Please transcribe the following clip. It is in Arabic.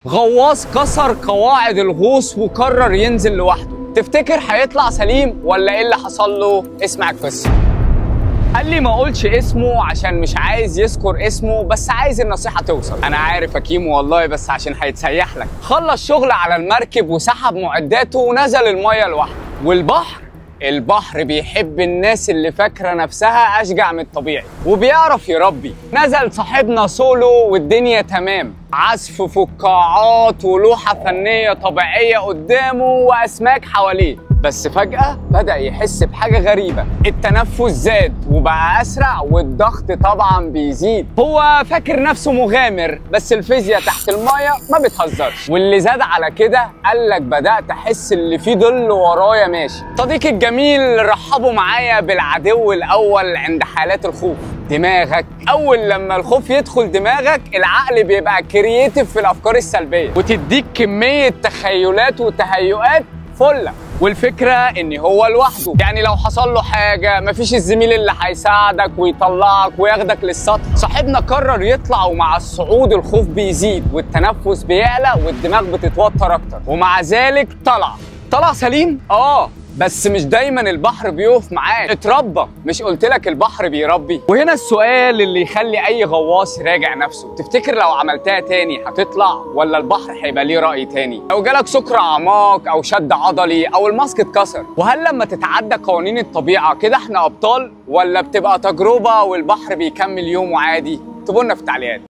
غواص كسر قواعد الغوص وقرر ينزل لوحده. تفتكر هيطلع سليم ولا ايه اللي حصل له؟ اسمع القصه. قال لي ما اقولش اسمه عشان مش عايز يذكر اسمه، بس عايز النصيحه توصل. انا عارف يا كيمو والله، بس عشان هيتسيح لك. خلص شغل على المركب وسحب معداته ونزل الميه لوحده. البحر بيحب الناس اللي فاكره نفسها اشجع من الطبيعي وبيعرف يربي. نزل صاحبنا سولو والدنيا تمام، عزف فقاعات ولوحه فنيه طبيعيه قدامه واسماك حواليه. بس فجأة بدأ يحس بحاجة غريبة، التنفس زاد وبقى أسرع والضغط طبعا بيزيد. هو فاكر نفسه مغامر، بس الفيزياء تحت المية ما بتهزرش. واللي زاد على كده قالك بدأت أحس اللي فيه ظل ورايا ماشي. صديقي الجميل، رحبوا معايا بالعدو الأول عند حالات الخوف، دماغك. أول لما الخوف يدخل دماغك العقل بيبقى كرييتيف في الأفكار السلبية وتديك كمية تخيلات وتهيؤات فله. والفكرة ان هو لوحده، يعني لو حصل له حاجة مفيش الزميل اللي هيساعدك ويطلعك وياخدك للسطح. صاحبنا قرر يطلع، ومع الصعود الخوف بيزيد والتنفس بيعلى والدماغ بتتوتر اكتر، ومع ذلك طلع سليم. بس مش دايما البحر بيقف معاك، اتربى. مش قلتلك البحر بيربي؟ وهنا السؤال اللي يخلي اي غواص يراجع نفسه، تفتكر لو عملتها تاني هتطلع ولا البحر هيبقى ليه رأي تاني؟ لو جالك سكر اعماق او شد عضلي او الماسك اتكسر، وهل لما تتعدى قوانين الطبيعة كده احنا ابطال، ولا بتبقى تجربة والبحر بيكمل يومه عادي؟ اكتبوا لنا في التعليقات.